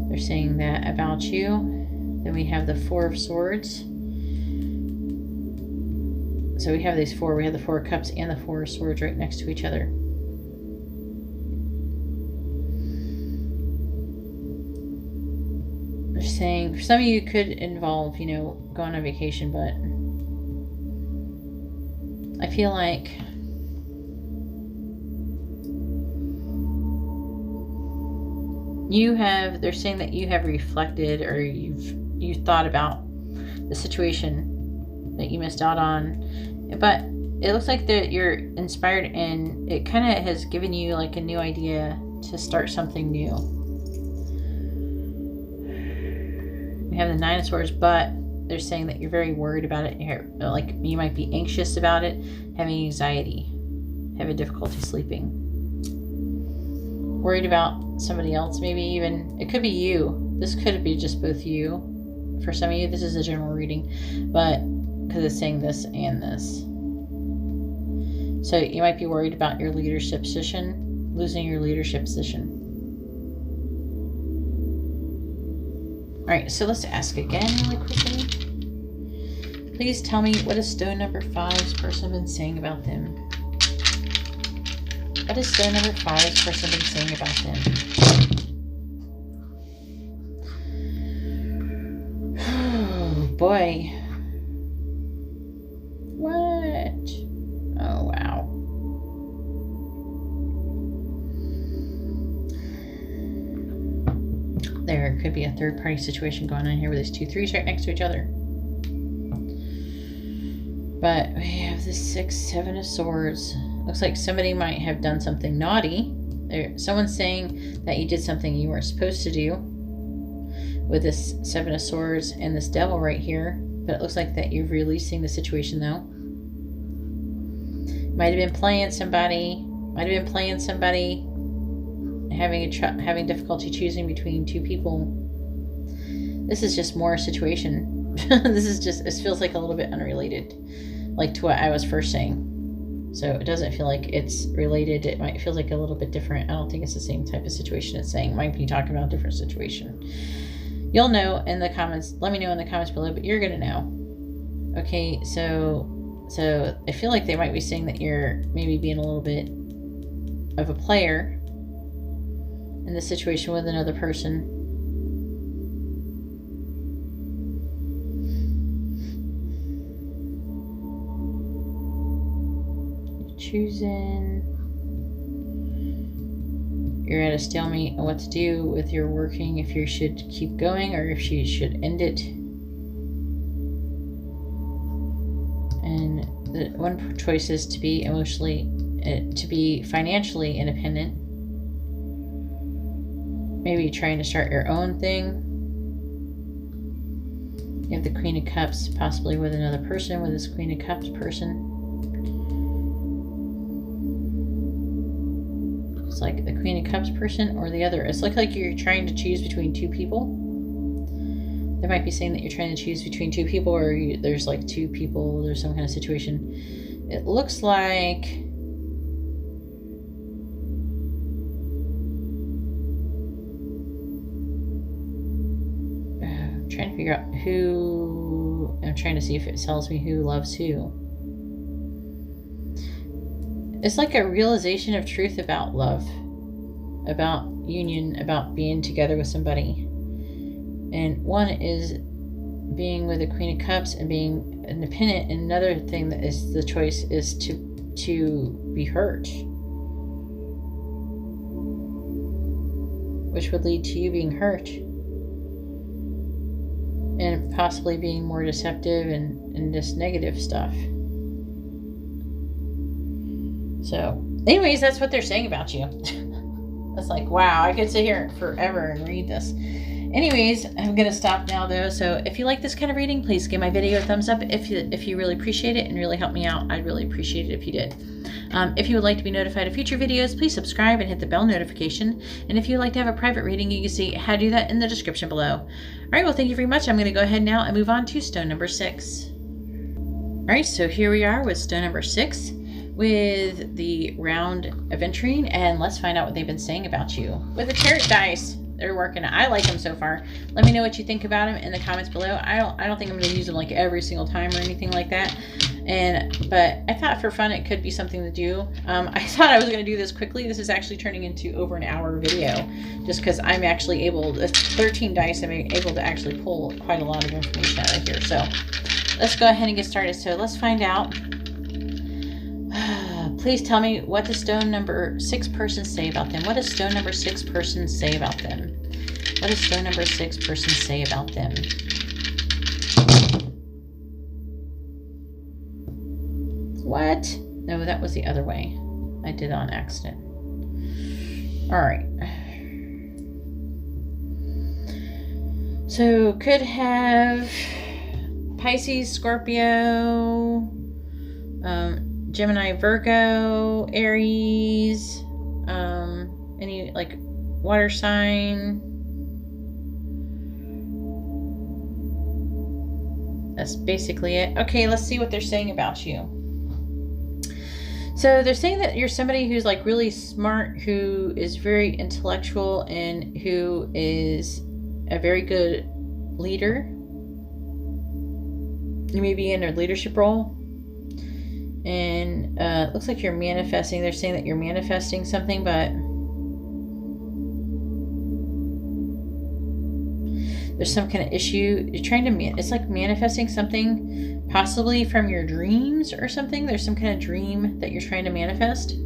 S1: They're saying that about you. Then we have the Four of Swords. So we have these four. We have the Four of Cups and the Four of Swords right next to each other. They're saying for some of you could involve, going on vacation, but I feel like they're saying that you have reflected, or you've thought about the situation that you missed out on, but it looks like that you're inspired and it kind of has given you like a new idea to start something new. We have the Nine of Swords, but they're saying that you're very worried about it. Like you might be anxious about it, having anxiety, having difficulty sleeping, worried about somebody else, maybe even. It could be you. This could be just both you. For some of you, this is a general reading, but because it's saying this and this. So you might be worried about your leadership position, losing your leadership position. All right, so let's ask again really quickly. Please tell me, what is stone number 5's person been saying about them? What is stone number 5's person been saying about them? Oh, boy. What? Oh, wow. There could be a third-party situation going on here with these 2 3s right next to each other. But we have the 6 7 of Swords. Looks like somebody might have done something naughty. Someone's saying that you did something you weren't supposed to do with this 7 of Swords and this Devil right here. But it looks like that you're releasing the situation though. Might have been playing somebody. Having difficulty choosing between 2 people. This is just more a situation. It feels like a little bit unrelated, like to what I was first saying. So it doesn't feel like it's related. It might feel like a little bit different. I don't think it's the same type of situation it's saying. It might be talking about a different situation. You'll know in the comments. Let me know in the comments below, but you're going to know. Okay, so I feel like they might be saying that you're maybe being a little bit of a player in this situation with another person. You're at a stalemate on what to do with your working, if you should keep going or if you should end it. And the one choice is to be financially independent. Maybe trying to start your own thing. You have the Queen of Cups, possibly with another person, with this Queen of Cups person. It's like the Queen of Cups person or the other. It's like you're trying to choose between 2 people. They might be saying that you're trying to choose between 2 people, or there's like 2 people, there's some kind of situation. It looks like I'm trying to figure out who, I'm trying to see if it tells me who loves who. It's like a realization of truth about love, about union, about being together with somebody. And one is being with the Queen of Cups and being independent. And another thing that is the choice is to be hurt, which would lead to you being hurt and possibly being more deceptive and just negative stuff. So anyways, that's what they're saying about you. It's like, wow, I could sit here forever and read this. Anyways, I'm going to stop now though. So if you like this kind of reading, please give my video a thumbs up if you really appreciate it and really help me out. I'd really appreciate it if you did. If you would like to be notified of future videos, please subscribe and hit the bell notification. And if you'd like to have a private reading, you can see how to do that in the description below. All right, well, thank you very much. I'm going to go ahead now and move on to stone number 6. All right, so here we are with stone number 6 with the round of entering, and let's find out what they've been saying about you with the tarot dice. They're working. I like them so far. Let me know what you think about them in the comments below. I don't think I'm going to use them like every single time or anything like that. But I thought for fun it could be something to do. I thought I was going to do this quickly. This is actually turning into over an hour video, just because I'm actually able to, 13 dice, I'm able to actually pull quite a lot of information out of here. So let's go ahead and get started. So let's find out. Please tell me, what does stone number 6 person say about them? What does stone number 6 person say about them? What does stone number 6 person say about them? What? No, that was the other way. I did it on accident. All right. So could have Pisces, Scorpio, Gemini, Virgo, Aries, any like water sign. That's basically it. Okay, let's see what they're saying about you. So they're saying that you're somebody who's like really smart, who is very intellectual, and who is a very good leader. You may be in a leadership role. And it looks like you're manifesting. They're saying that you're manifesting something, but there's some kind of issue. You're trying to, it's like manifesting something possibly from your dreams or something. There's some kind of dream that you're trying to manifest.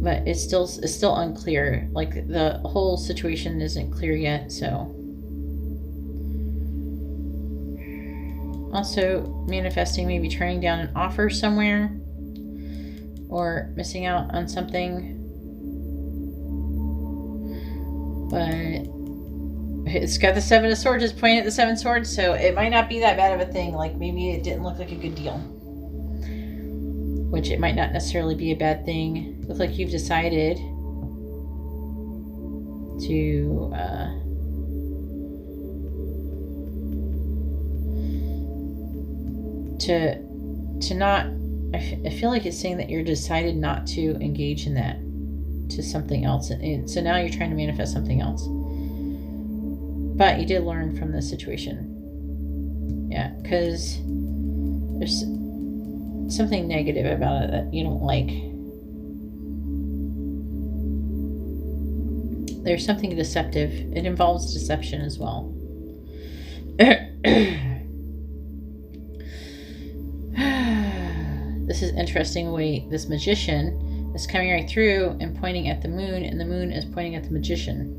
S1: But it's still unclear. Like the whole situation isn't clear yet, so. Also manifesting maybe turning down an offer somewhere or missing out on something. But it's got the 7 of Swords, it's pointing at the 7 Swords, so it might not be that bad of a thing. Like maybe it didn't look like a good deal, which it might not necessarily be a bad thing. Looks like you've decided to not, I feel like it's saying that you're decided not to engage in that, to something else. And so now you're trying to manifest something else. But you did learn from this situation. Yeah, because there's something negative about it that you don't like. There's something deceptive. It involves deception as well. This is interesting way this magician is coming right through and pointing at the moon, and the moon is pointing at the magician.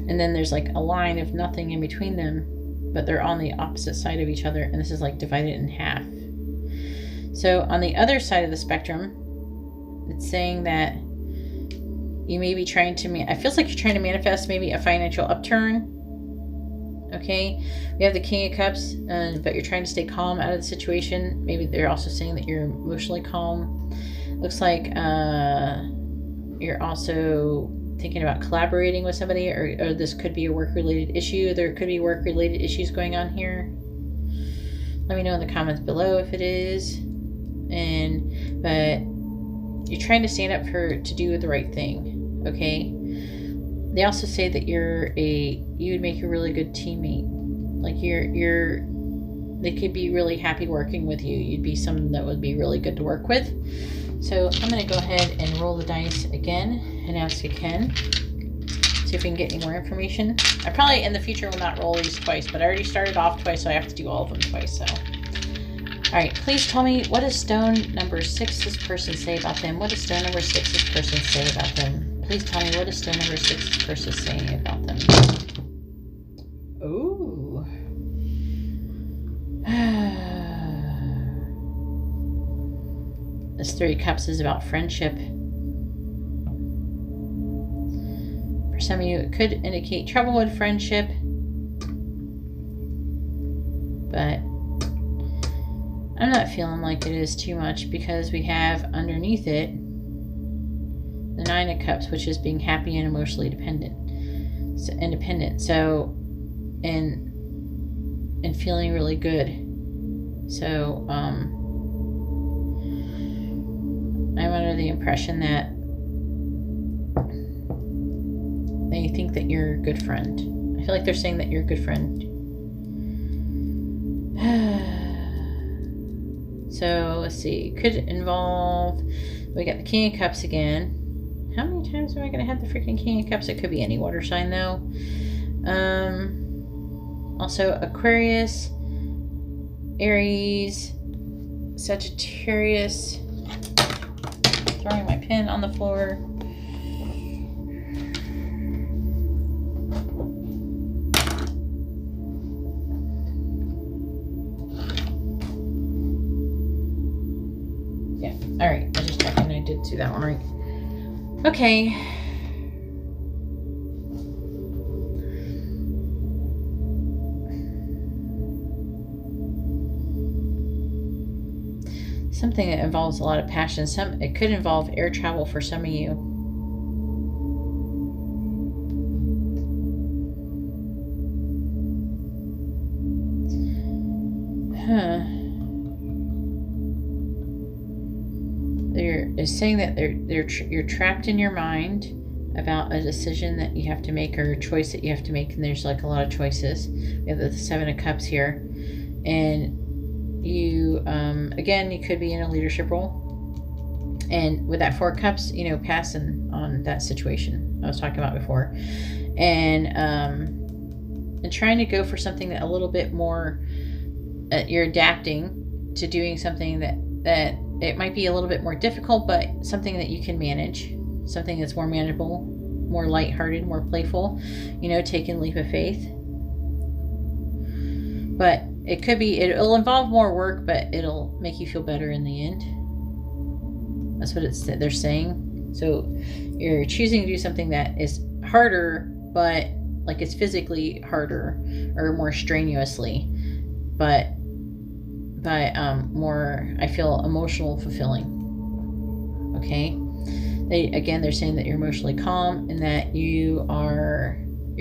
S1: And then there's like a line of nothing in between them, but they're on the opposite side of each other, and this is like divided in half. So on the other side of the spectrum, it's saying that you may be trying to, it feels like you're trying to manifest maybe a financial upturn. Okay, we have the King of Cups, but you're trying to stay calm out of the situation. Maybe they're also saying that you're emotionally calm. Looks like you're also thinking about collaborating with somebody, or this could be a work-related issue. There could be work-related issues going on here. Let me know in the comments below if it is. But you're trying to stand up to do the right thing. Okay. They also say that you would make a really good teammate. Like they could be really happy working with you. You'd be someone that would be really good to work with. So I'm going to go ahead and roll the dice again and ask again. See if we can get any more information. I probably in the future will not roll these twice, but I already started off twice, so I have to do all of them twice. So, all right, please tell me, what does stone number 6 this person say about them? What does stone number 6 this person say about them? Please tell me, what does stone number 6 this person saying about them? Ooh. This 3 of Cups is about friendship. For some of you, it could indicate trouble with friendship. But I'm not feeling like it is too much, because we have underneath it the 9 of Cups, which is being happy and emotionally independent. So, and feeling really good. So, I'm under the impression that they think that you're a good friend. I feel like they're saying that you're a good friend. So, let's see. Could involve... We got the King of Cups again. How many times am I going to have the freaking King of Cups? It could be any water sign, though. Also, Aquarius, Aries, Sagittarius. Throwing my pen on the floor. Yeah, all right. I just checking I did do that one right. Okay. Something that involves a lot of passion. It could involve air travel for some of you. It's saying that you're trapped in your mind about a decision that you have to make, or a choice that you have to make, and there's like a lot of choices. We have the 7 of Cups here, and you again, you could be in a leadership role, and with that 4 of Cups, you know, passing on that situation I was talking about before, and trying to go for something that a little bit more, you're adapting to doing something that it might be a little bit more difficult, but something that you can manage, something that's more manageable, more lighthearted, more playful, you know, taking a leap of faith. But it could be, it'll involve more work, but it'll make you feel better in the end. That's what they're saying. So you're choosing to do something that is harder, but like it's physically harder or more strenuously, but more, I feel, emotional fulfilling. Okay. They're saying that you're emotionally calm, and that you're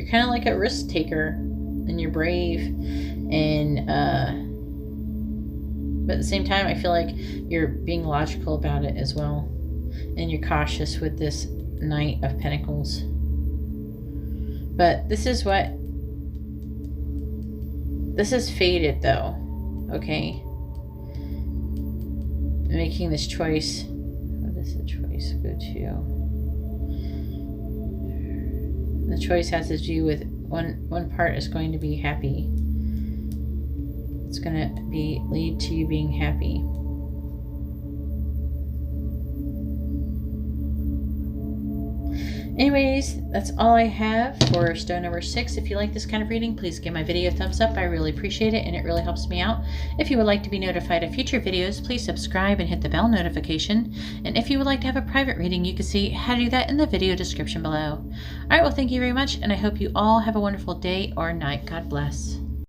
S1: kind of like a risk taker, and you're brave, and but at the same time, I feel like you're being logical about it as well, and you're cautious with this Knight of Pentacles. But this is faded, though. Okay, making this choice. What does the choice go to? The choice has to do with one part is going to be happy. It's going to lead to you being happy. Anyways, that's all I have for stone number 6. If you like this kind of reading, please give my video a thumbs up. I really appreciate it, and it really helps me out. If you would like to be notified of future videos, please subscribe and hit the bell notification. And if you would like to have a private reading, you can see how to do that in the video description below. All right, well, thank you very much, and I hope you all have a wonderful day or night. God bless.